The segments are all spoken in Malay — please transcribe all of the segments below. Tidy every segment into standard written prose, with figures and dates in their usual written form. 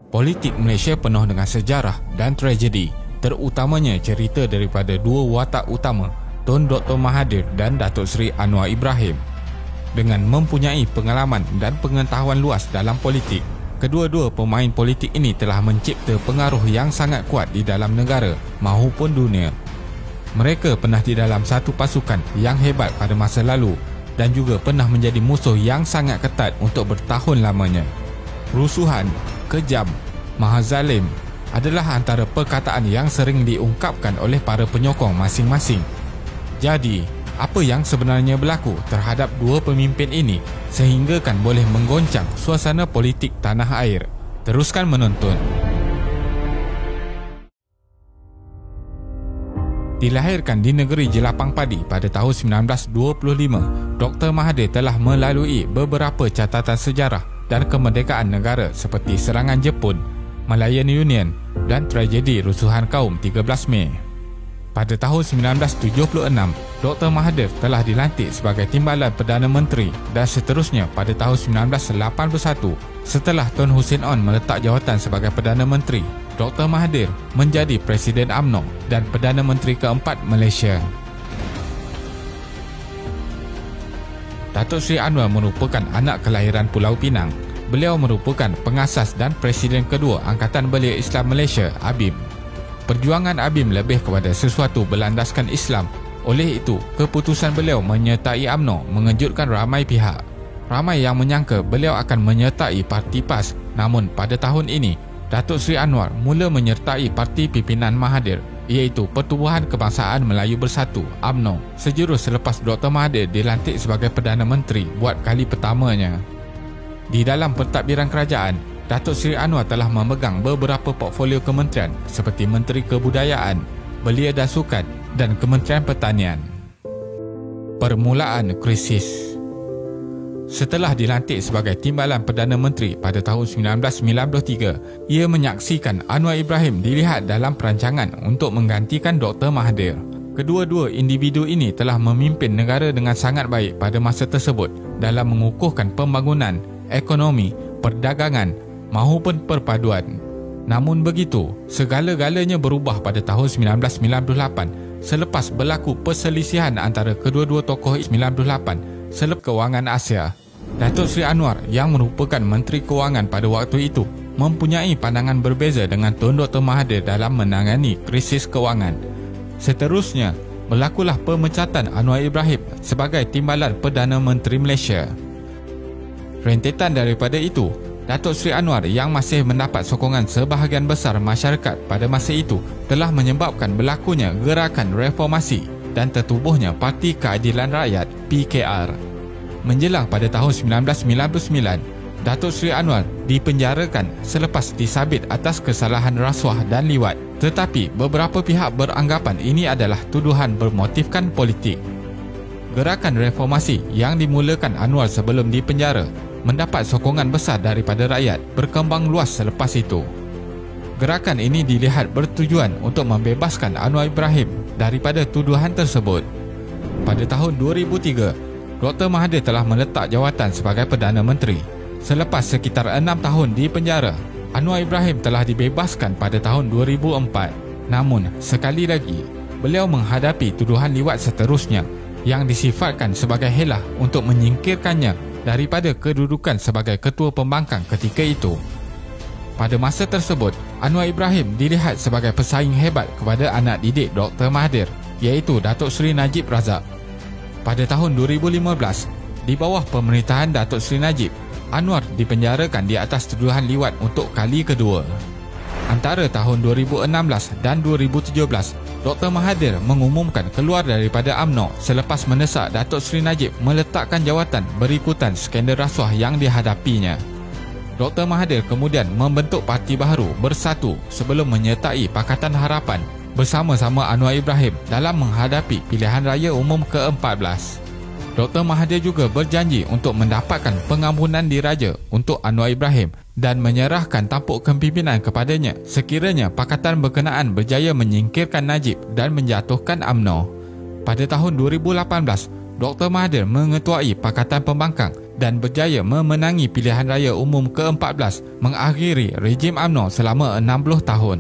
Politik Malaysia penuh dengan sejarah dan tragedi, terutamanya cerita daripada dua watak utama, Tun Dr. Mahathir dan Datuk Seri Anwar Ibrahim. Dengan mempunyai pengalaman dan pengetahuan luas dalam politik, kedua-dua pemain politik ini telah mencipta pengaruh yang sangat kuat di dalam negara maupun dunia. Mereka pernah di dalam satu pasukan yang hebat pada masa lalu dan juga pernah menjadi musuh yang sangat ketat untuk bertahun lamanya. Rusuhan, kejam, mahazalim adalah antara perkataan yang sering diungkapkan oleh para penyokong masing-masing. Jadi, apa yang sebenarnya berlaku terhadap dua pemimpin ini sehinggakan boleh menggoncang suasana politik tanah air? Teruskan menonton. Dilahirkan di negeri Jelapang Padi pada tahun 1925, Dr. Mahathir telah melalui beberapa catatan sejarah dan kemerdekaan negara seperti serangan Jepun, Malayan Union dan tragedi rusuhan kaum 13 Mei. Pada tahun 1976, Dr. Mahathir telah dilantik sebagai Timbalan Perdana Menteri dan seterusnya pada tahun 1981 setelah Tun Hussein Onn meletak jawatan sebagai Perdana Menteri. Dr. Mahathir menjadi Presiden UMNO dan Perdana Menteri keempat Malaysia. Datuk Seri Anwar merupakan anak kelahiran Pulau Pinang. Beliau merupakan pengasas dan Presiden kedua Angkatan Belia Islam Malaysia, ABIM. Perjuangan ABIM lebih kepada sesuatu berlandaskan Islam. Oleh itu, keputusan beliau menyertai UMNO mengejutkan ramai pihak. Ramai yang menyangka beliau akan menyertai Parti PAS. Namun pada tahun ini, Datuk Seri Anwar mula menyertai parti pimpinan Mahathir, iaitu Pertubuhan Kebangsaan Melayu Bersatu (UMNO) sejurus selepas Dr. Mahathir dilantik sebagai Perdana Menteri buat kali pertamanya. Di dalam pentadbiran kerajaan, Datuk Seri Anwar telah memegang beberapa portfolio kementerian seperti Menteri Kebudayaan, Belia dan Sukan dan Kementerian Pertanian. Permulaan krisis. Setelah dilantik sebagai Timbalan Perdana Menteri pada tahun 1993, ia menyaksikan Anwar Ibrahim dilihat dalam perancangan untuk menggantikan Dr. Mahathir. Kedua-dua individu ini telah memimpin negara dengan sangat baik pada masa tersebut dalam mengukuhkan pembangunan, ekonomi, perdagangan maupun perpaduan. Namun begitu, segala-galanya berubah pada tahun 1998 selepas berlaku perselisihan antara kedua-dua tokoh 98 Seleb Kewangan Asia. Datuk Seri Anwar yang merupakan Menteri Kewangan pada waktu itu mempunyai pandangan berbeza dengan Tun Dr. Mahathir dalam menangani krisis kewangan. Seterusnya, berlakulah pemecatan Anwar Ibrahim sebagai Timbalan Perdana Menteri Malaysia. Rentetan daripada itu, Datuk Seri Anwar yang masih mendapat sokongan sebahagian besar masyarakat pada masa itu telah menyebabkan berlakunya gerakan reformasi dan tertubuhnya Parti Keadilan Rakyat (PKR). Menjelang pada tahun 1999, Datuk Seri Anwar dipenjarakan selepas disabit atas kesalahan rasuah dan liwat. Tetapi beberapa pihak beranggapan ini adalah tuduhan bermotifkan politik. Gerakan reformasi yang dimulakan Anwar sebelum dipenjara mendapat sokongan besar daripada rakyat berkembang luas selepas itu. Gerakan ini dilihat bertujuan untuk membebaskan Anwar Ibrahim daripada tuduhan tersebut. Pada tahun 2003, Dr. Mahathir telah meletak jawatan sebagai Perdana Menteri. Selepas sekitar 6 tahun di penjara, Anwar Ibrahim telah dibebaskan pada tahun 2004. Namun, sekali lagi, beliau menghadapi tuduhan liwat seterusnya yang disifatkan sebagai helah untuk menyingkirkannya daripada kedudukan sebagai Ketua Pembangkang ketika itu. Pada masa tersebut, Anwar Ibrahim dilihat sebagai pesaing hebat kepada anak didik Dr. Mahathir, iaitu Datuk Seri Najib Razak. Pada tahun 2015, di bawah pemerintahan Datuk Seri Najib, Anwar dipenjarakan di atas tuduhan liwat untuk kali kedua. Antara tahun 2016 dan 2017, Dr. Mahathir mengumumkan keluar daripada UMNO selepas mendesak Datuk Seri Najib meletakkan jawatan berikutan skandal rasuah yang dihadapinya. Dr. Mahathir kemudian membentuk parti baru Bersatu sebelum menyertai Pakatan Harapan bersama-sama Anwar Ibrahim dalam menghadapi pilihan raya umum ke-14. Dr. Mahathir juga berjanji untuk mendapatkan pengampunan diraja untuk Anwar Ibrahim dan menyerahkan tampuk kepimpinan kepadanya sekiranya pakatan berkenaan berjaya menyingkirkan Najib dan menjatuhkan UMNO. Pada tahun 2018, Dr. Mahathir mengetuai Pakatan Pembangkang dan berjaya memenangi pilihan raya umum ke-14 mengakhiri rejim UMNO selama 60 tahun.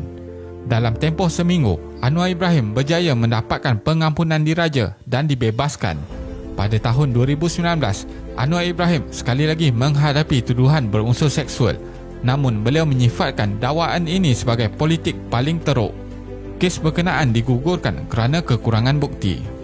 Dalam tempoh seminggu, Anwar Ibrahim berjaya mendapatkan pengampunan diraja dan dibebaskan. Pada tahun 2019, Anwar Ibrahim sekali lagi menghadapi tuduhan berunsur seksual, namun beliau menyifatkan dakwaan ini sebagai politik paling teruk. Kes berkenaan digugurkan kerana kekurangan bukti.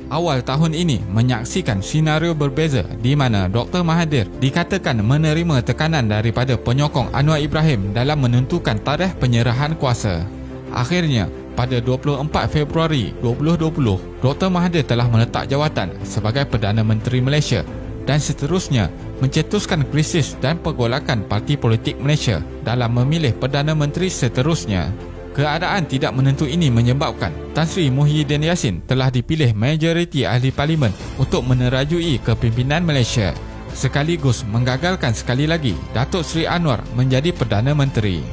Awal tahun ini menyaksikan senario berbeza di mana Dr. Mahathir dikatakan menerima tekanan daripada penyokong Anwar Ibrahim dalam menentukan tarikh penyerahan kuasa. Akhirnya, pada 24 Februari 2020, Dr. Mahathir telah meletak jawatan sebagai Perdana Menteri Malaysia dan seterusnya mencetuskan krisis dan pergolakan parti politik Malaysia dalam memilih Perdana Menteri seterusnya. Keadaan tidak menentu ini menyebabkan Tan Sri Muhyiddin Yassin telah dipilih majoriti ahli parlimen untuk menerajui kepimpinan Malaysia, sekaligus menggagalkan sekali lagi Datuk Seri Anwar menjadi Perdana Menteri.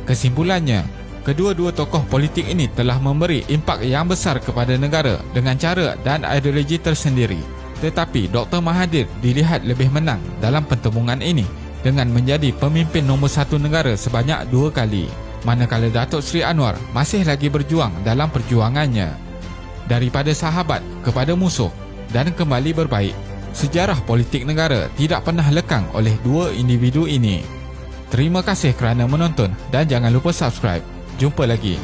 Kesimpulannya, kedua-dua tokoh politik ini telah memberi impak yang besar kepada negara dengan cara dan ideologi tersendiri. Tetapi Dr. Mahathir dilihat lebih menang dalam pertembungan ini dengan menjadi pemimpin nombor satu negara sebanyak 2 kali. Manakala Datuk Seri Anwar masih lagi berjuang dalam perjuangannya. Daripada sahabat kepada musuh dan kembali berbaik, sejarah politik negara tidak pernah lekang oleh dua individu ini. Terima kasih kerana menonton dan jangan lupa subscribe. Jumpa lagi.